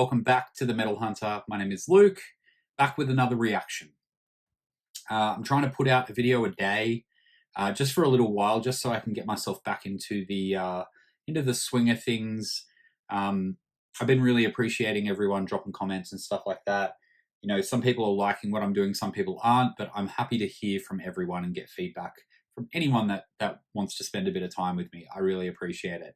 welcome back to the Metal Hunter. My name is Luke, back with another reaction. I'm trying to put out a video a day, just for a little while, just so I can get myself back into the swing of things. I've been really appreciating everyone dropping comments and stuff like that. You know, some people are liking what I'm doing, some people aren't, but I'm happy to hear from everyone and get feedback from anyone that wants to spend a bit of time with me. I really appreciate it.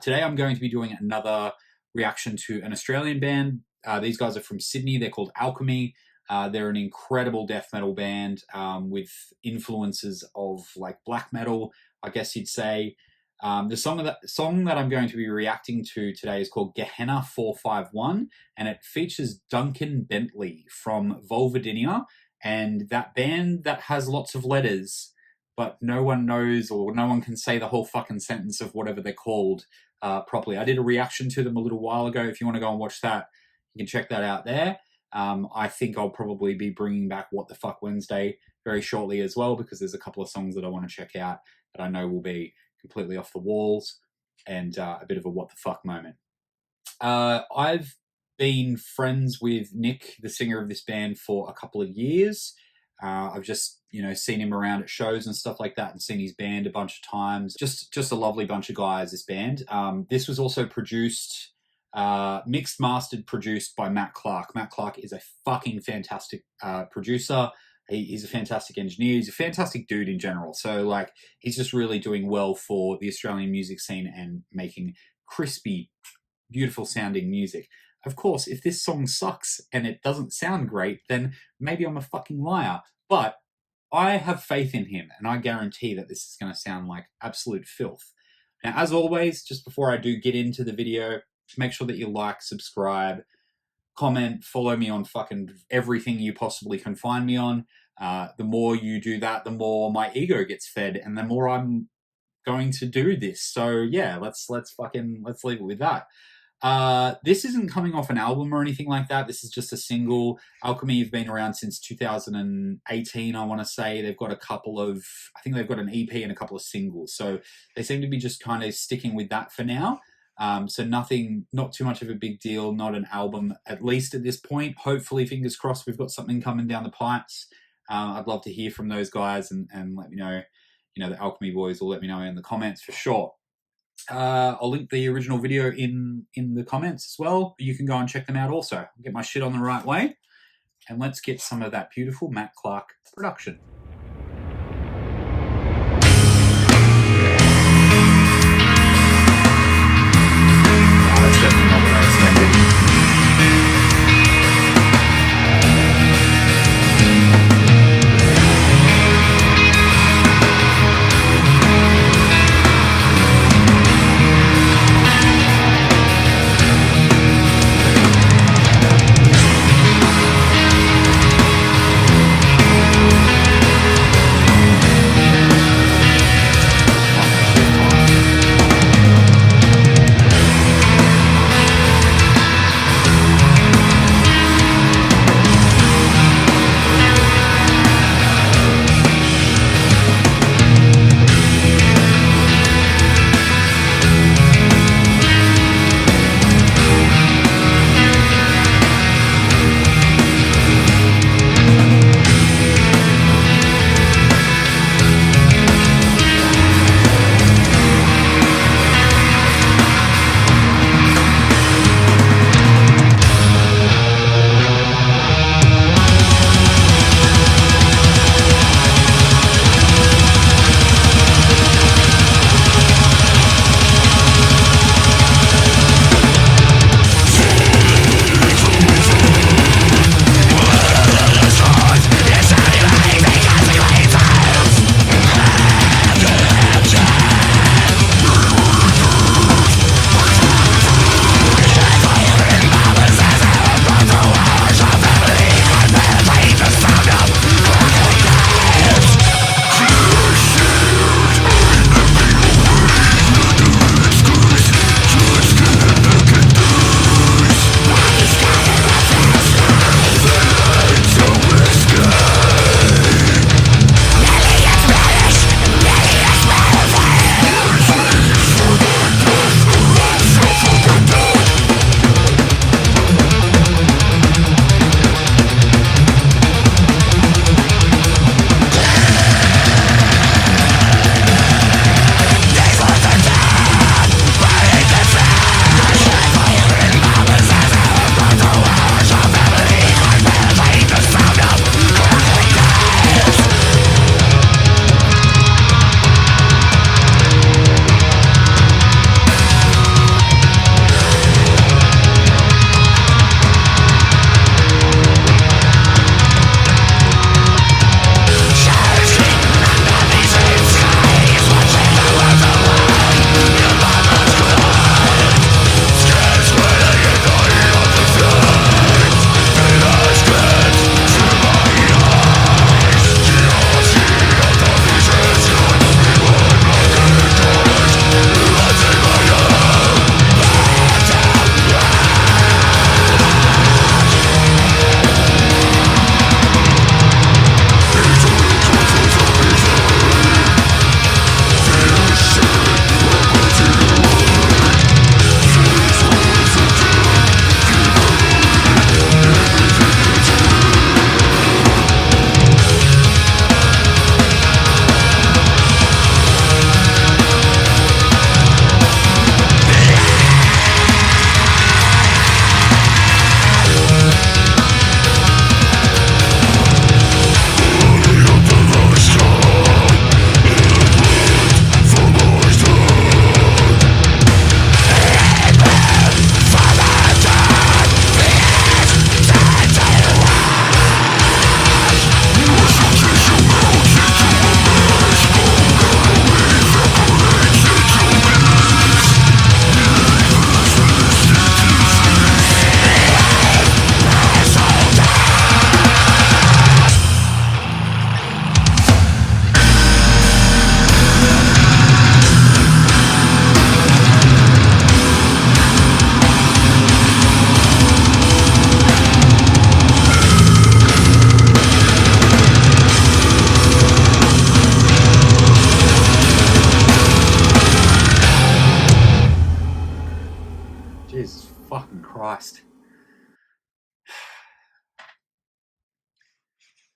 Today I'm going to be doing another reaction to an Australian band. These guys are from Sydney. They're called Alchemy. They're an incredible death metal band with influences of like black metal, I guess you'd say. The song that I'm going to be reacting to today is called Gehenna 451, and it features Duncan Bentley from Vulvodynia, and that band that has lots of letters, but no one knows or no one can say the whole fucking sentence of whatever they're called properly. I did a reaction to them a little while ago. If you want to go and watch that, you can check that out there. I think I'll probably be bringing back What the Fuck Wednesday very shortly as well, because there's a couple of songs that I want to check out that I know will be completely off the walls and a bit of a what the fuck moment. I've been friends with Nick, the singer of this band, for a couple of years. I've just, seen him around at shows and stuff like that and seen his band a bunch of times. Just a lovely bunch of guys, this band. This was also produced, mixed, mastered, produced by Matt Clarke. Matt Clarke is a fucking fantastic producer. He's a fantastic engineer. He's a fantastic dude in general. So, like, he's just really doing well for the Australian music scene and making crispy, beautiful sounding music. Of course, if this song sucks and it doesn't sound great, then maybe I'm a fucking liar. But I have faith in him, and I guarantee that this is going to sound like absolute filth. Now, as always, just before I do get into the video, make sure that you like, subscribe, comment, follow me on fucking everything you possibly can find me on. The more you do that, the more my ego gets fed, and the more I'm going to do this. So yeah, let's leave it with that. This isn't coming off an album or anything like that. This is just a single. Alchemy have been around since 2018, I want to say. They've got I think they've got an EP and a couple of singles. So they seem to be just kind of sticking with that for now. So not too much of a big deal, not an album, at least at this point. Hopefully, fingers crossed, we've got something coming down the pipes. I'd love to hear from those guys and let me know, the Alchemy boys will let me know in the comments for sure. I'll link the original video in the comments as well. You can go and check them out also. Get my shit on the right way. And let's get some of that beautiful Matt Clarke production. That's definitely not what I expected.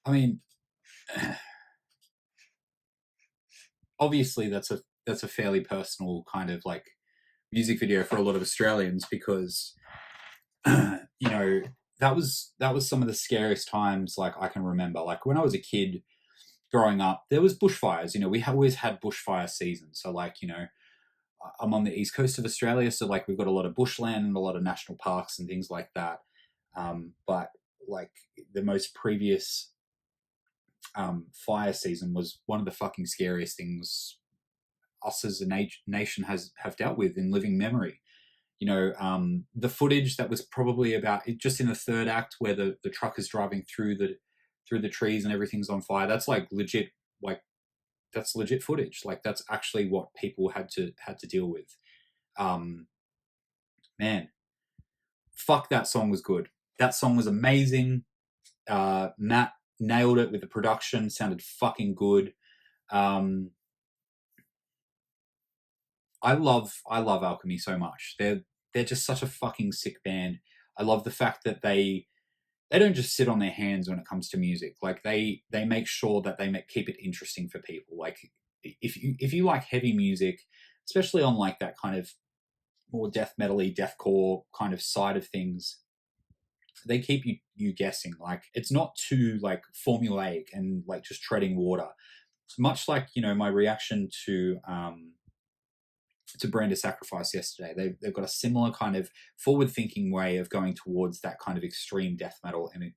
I mean, obviously that's a fairly personal kind of like music video for a lot of Australians because you know that was some of the scariest times like I can remember. Like when I was a kid growing up, there was bushfires. You know, we always had bushfire season. So like I'm on the east coast of Australia, so like we've got a lot of bushland and a lot of national parks and things like that. But like the most previous fire season was one of the fucking scariest things us as a nation have dealt with in living memory. The footage that was probably about just in the third act where the truck is driving through the trees and everything's on fire. That's like legit, like that's legit footage. Like that's actually what people had to deal with. Man, fuck, that song was good. That song was amazing. Matt nailed it with the production. Sounded fucking good. I love Alchemy so much. They're just such a fucking sick band. I love the fact that they don't just sit on their hands when it comes to music. Like they make sure that they keep it interesting for people. Like if you like heavy music, especially on like that kind of more death metal-y, deathcore kind of side of things, they keep you guessing. Like it's not too like formulaic and like just treading water. Much like my reaction to Brand of Sacrifice yesterday. They've got a similar kind of forward-thinking way of going towards that kind of extreme death metal and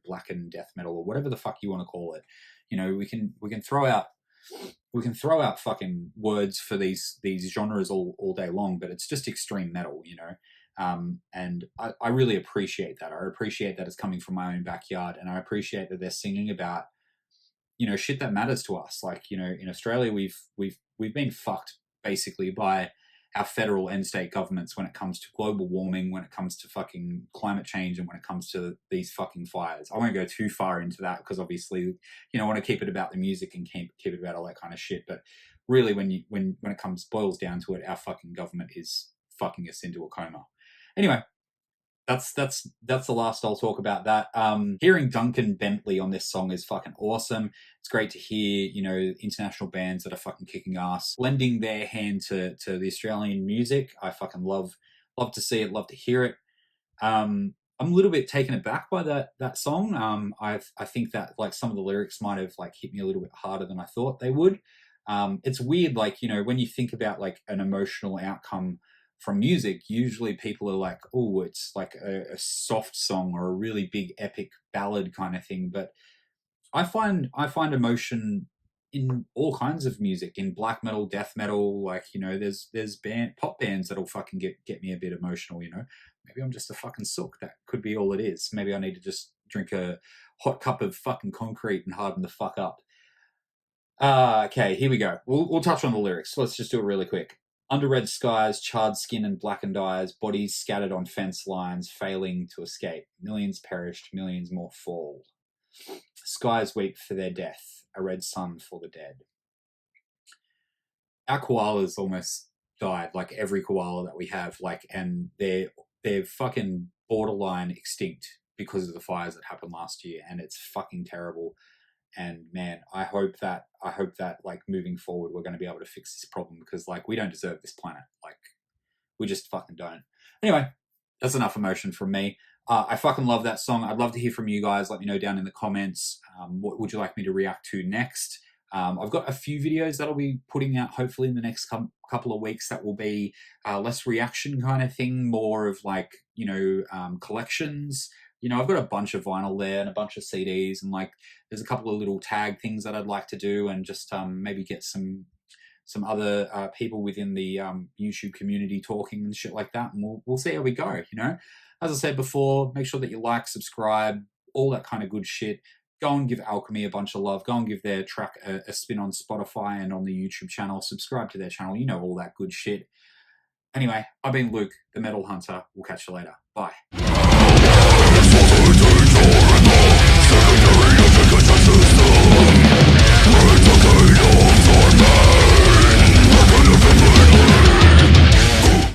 blackened death metal or whatever the fuck you want to call it. We can throw out fucking words for these genres all day long, but it's just extreme metal, and I really appreciate that. I appreciate that it's coming from my own backyard, and I appreciate that they're singing about shit that matters to us. Like in Australia, we've been fucked basically by our federal and state governments when it comes to global warming, when it comes to fucking climate change, and when it comes to these fucking fires. I won't go too far into that because obviously, I want to keep it about the music and keep it about all that kind of shit. But really, when it boils down to it, our fucking government is fucking us into a coma. Anyway, that's the last I'll talk about that. Hearing Duncan Bentley on this song is fucking awesome. It's great to hear, international bands that are fucking kicking ass, lending their hand to the Australian music. I fucking love to see it, love to hear it. I'm a little bit taken aback by that song. I think that like some of the lyrics might have like hit me a little bit harder than I thought they would. It's weird, like, when you think about like an emotional outcome from music, usually people are like, oh, it's like a soft song or a really big epic ballad kind of thing. But I find emotion in all kinds of music, in black metal, death metal. Like, there's pop bands that'll fucking get me a bit emotional. Maybe I'm just a fucking sook. That could be all it is. Maybe I need to just drink a hot cup of fucking concrete and harden the fuck up. Okay, here we go. We'll touch on the lyrics. Let's just do it really quick. Under red skies, charred skin and blackened eyes, bodies scattered on fence lines, failing to escape. Millions perished, millions more fall. Skies weep for their death, a red sun for the dead. Our koalas almost died, like every koala that we have, like, and they're fucking borderline extinct because of the fires that happened last year, and it's fucking terrible. And man, I hope that like moving forward, we're going to be able to fix this problem because like we don't deserve this planet. Like we just fucking don't. Anyway, that's enough emotion from me. I fucking love that song. I'd love to hear from you guys. Let me know down in the comments. What would you like me to react to next? I've got a few videos that I'll be putting out hopefully in the next couple of weeks that will be less reaction kind of thing, more of like, collections. I've got a bunch of vinyl there and a bunch of CDs, and like there's a couple of little tag things that I'd like to do, and just maybe get some other people within the YouTube community talking and shit like that, and we'll see how we go. As I said before, make sure that you like, subscribe, all that kind of good shit. Go and give Alchemy a bunch of love. Go and give their track a spin on Spotify and on the YouTube channel. Subscribe to their channel. All that good shit. Anyway, I've been Luke, the Metal Hunter. We'll catch you later. Bye.